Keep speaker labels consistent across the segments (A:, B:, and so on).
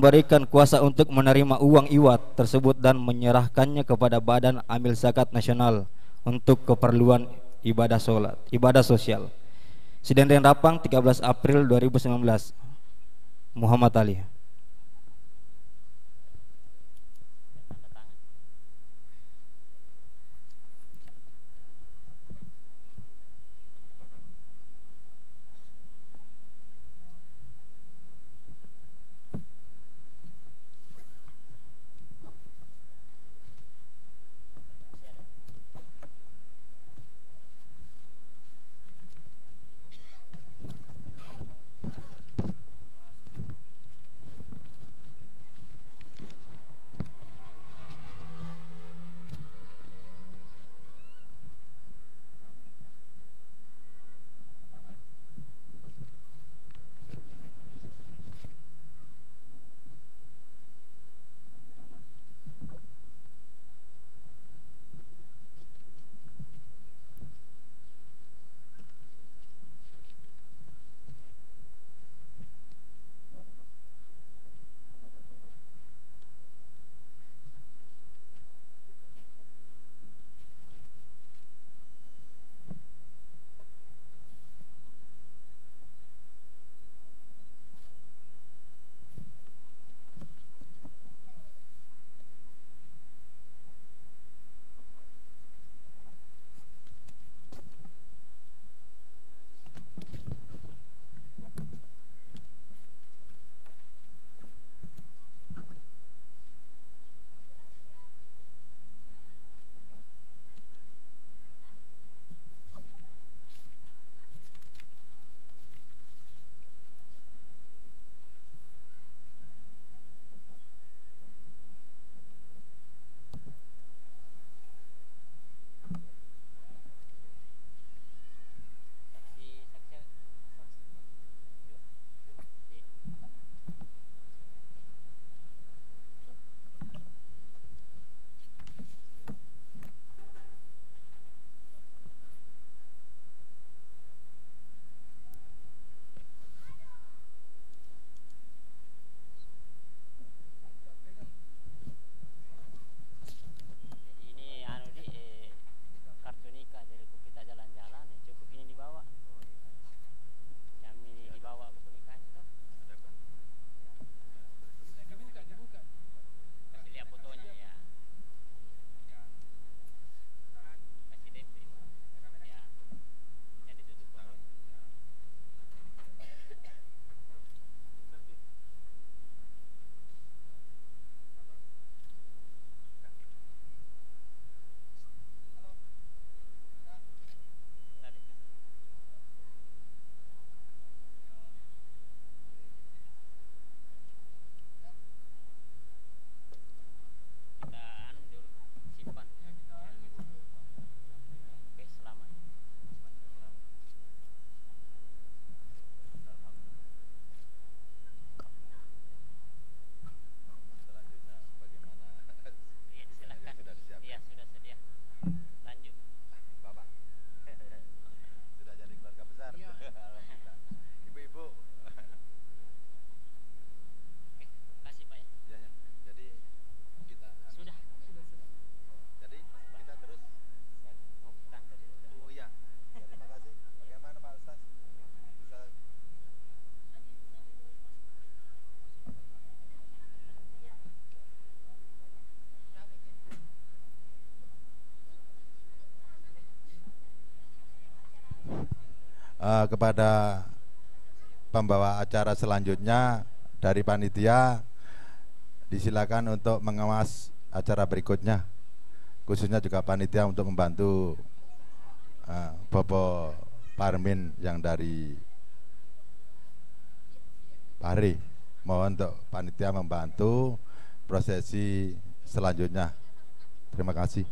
A: memberikan kuasa untuk menerima uang iwat tersebut dan menyerahkannya kepada Badan Amil Zakat Nasional untuk keperluan ibadah sosial. Sidang Rapang 13 April 2019. Muhammad Ali.
B: Kepada pembawa acara selanjutnya dari panitia disilakan untuk mengemas acara berikutnya, khususnya juga panitia untuk membantu Bobo Parmin yang dari Pare. Mohon untuk panitia membantu prosesi selanjutnya. Terima kasih.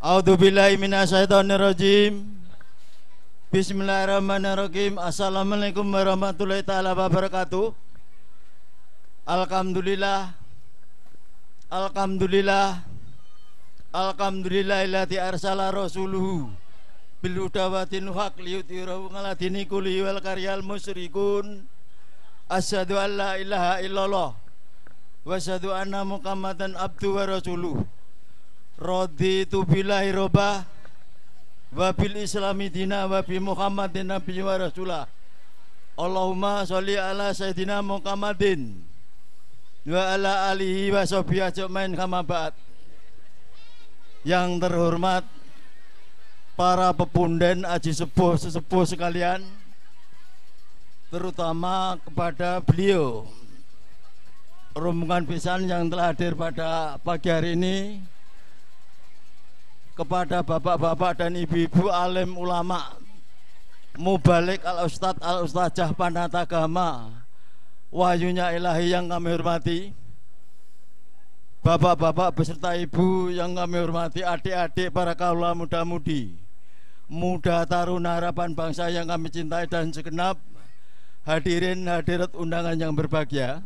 C: A'udzubillahi minasyaitonirrajim. Bismillahirrahmanirrahim. Assalamualaikum warahmatullahi taala wabarakatuh. Alhamdulillah. Alhamdulillah. Alhamdulillahilladzi arsala rasuluhu bil huda wa dinil haq liyudhhirahu 'ala dini kulli wal karyal musyrikun. Asyhadu an la ilaha illallah wa asyhadu anna Muhammadan abdu wa rasuluh. Raditu billahi robah wa bil islami dina wa bi Muhammadin nabiyyi wa rasulah. Allahumma sholli ala sayyidina Muhammadin wa ala alihi wa sahbihi ajmain kama ba'd. Yang terhormat para pepunden aji sepuh sekalian, terutama kepada beliau rombongan pisan yang telah hadir pada pagi hari ini, kepada bapak-bapak dan ibu-ibu alim ulama, mubalik al-ustadz al-ustadzah panata agama, wahyunya ilahi yang kami hormati, bapak-bapak beserta ibu yang kami hormati, adik-adik para kaula muda-mudi, muda taruna harapan bangsa yang kami cintai, dan segenap hadirin hadirat undangan yang berbahagia.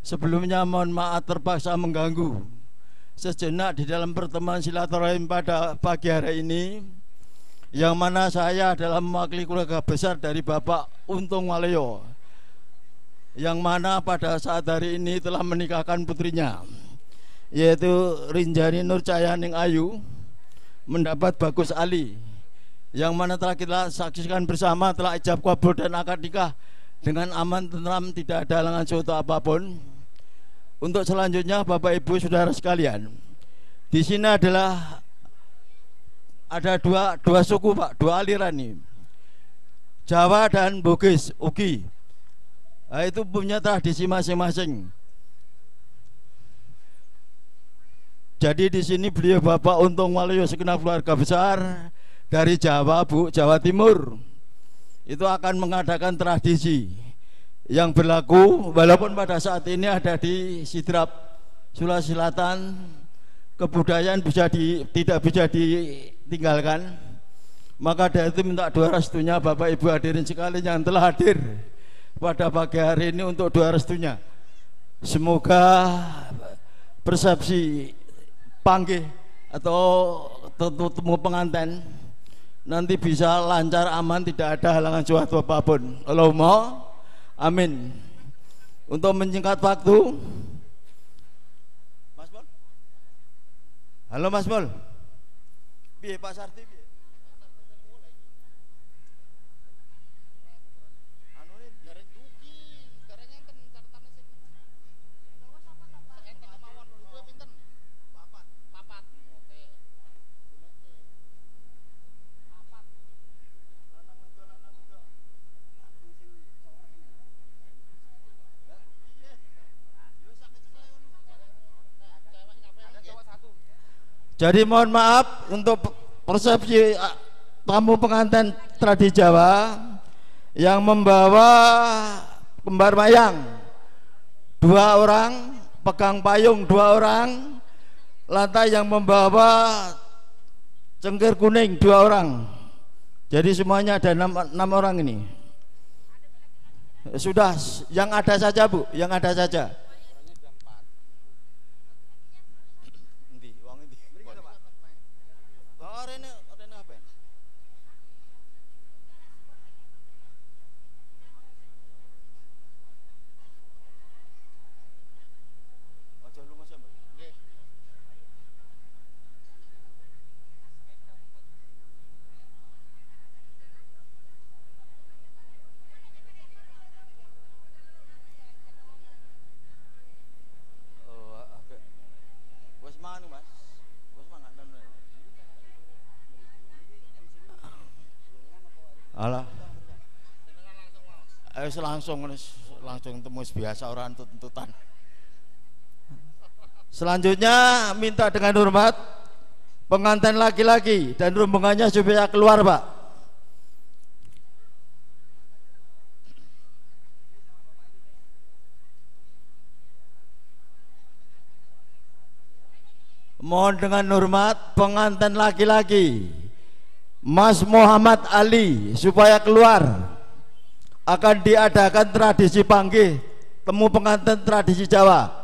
C: Sebelumnya mohon maaf terpaksa mengganggu sejenak di dalam pertemuan silaturahim pada pagi hari ini, yang mana saya adalah mewakili keluarga besar dari Bapak Untung Waleyo, yang mana pada saat hari ini telah menikahkan putrinya, yaitu Rinjani Nur Cahayaning Ayu mendapat Bagus Ali, yang mana telah kita saksikan bersama telah ijab kabul dan akad nikah dengan aman tentram, tidak ada halangan suatu apapun. Untuk selanjutnya Bapak Ibu Saudara sekalian, di sini adalah ada dua suku Pak, dua aliran nih, Jawa dan Bugis Ugi. Nah, itu punya tradisi masing-masing. Jadi di sini beliau Bapak Untung Waleyo segenap keluarga besar dari Jawa, Bu, Jawa Timur, itu akan mengadakan tradisi yang berlaku walaupun pada saat ini ada di Sidrap, Sulawesi Selatan. Kebudayaan tidak bisa ditinggalkan. Maka dari itu minta doa restunya Bapak Ibu hadirin sekalian yang telah hadir pada pagi hari ini untuk doa restunya. Semoga persepsi panggih atau temu pengantin nanti bisa lancar, aman, tidak ada halangan suatu apapun. Allahumma amin. Untuk menyingkat waktu, Mas Mol. Halo Mas Mol. Piye Pak Sarti piye? Jadi mohon maaf untuk persepsi tamu pengantin tradisi Jawa yang membawa kembar mayang 2 orang, pegang payung 2 orang, lantai yang membawa cengkir kuning 2 orang. Jadi semuanya ada 6 orang ini. Sudah, yang ada saja Bu, yang ada saja. Alah, langsung temu biasa orang tuntutan. Selanjutnya minta dengan hormat pengantin laki-laki dan rombongannya supaya keluar Pak. Mohon dengan hormat pengantin laki-laki Mas Muhammad Ali supaya keluar. Akan diadakan tradisi panggih temu pengantin tradisi Jawa.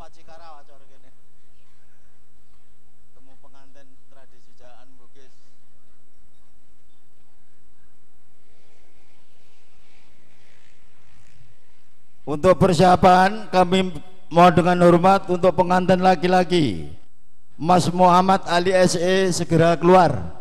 C: Cikarawa cara kene. Temu pengantin tradisi Jaan Bugis. Untuk persiapan kami mohon dengan hormat untuk pengantin laki-laki Mas Muhammad Ali SE segera keluar.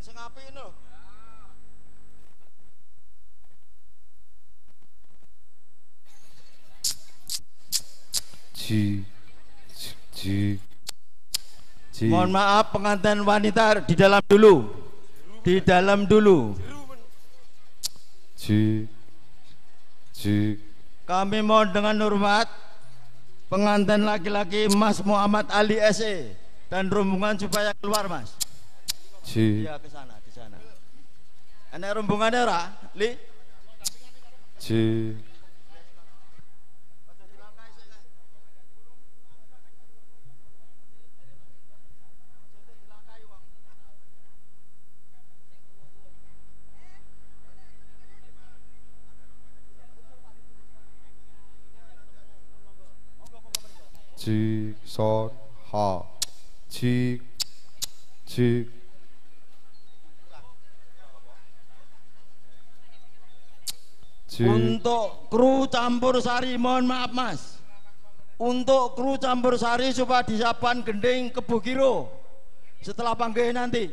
C: Sing apik lho. Mohon maaf pengantin wanita di dalam dulu. Di dalam dulu. Kami mohon dengan hormat pengantin laki-laki Mas Muhammad Ali SE dan rombongan supaya keluar, Mas. Iya ke sana, di sana. Ana rombongannya ora, Li?
B: son ha
C: Untuk kru campur sari, mohon maaf Mas. Untuk kru campur sari supaya disiapkan gending Kebo Giro setelah panggil nanti.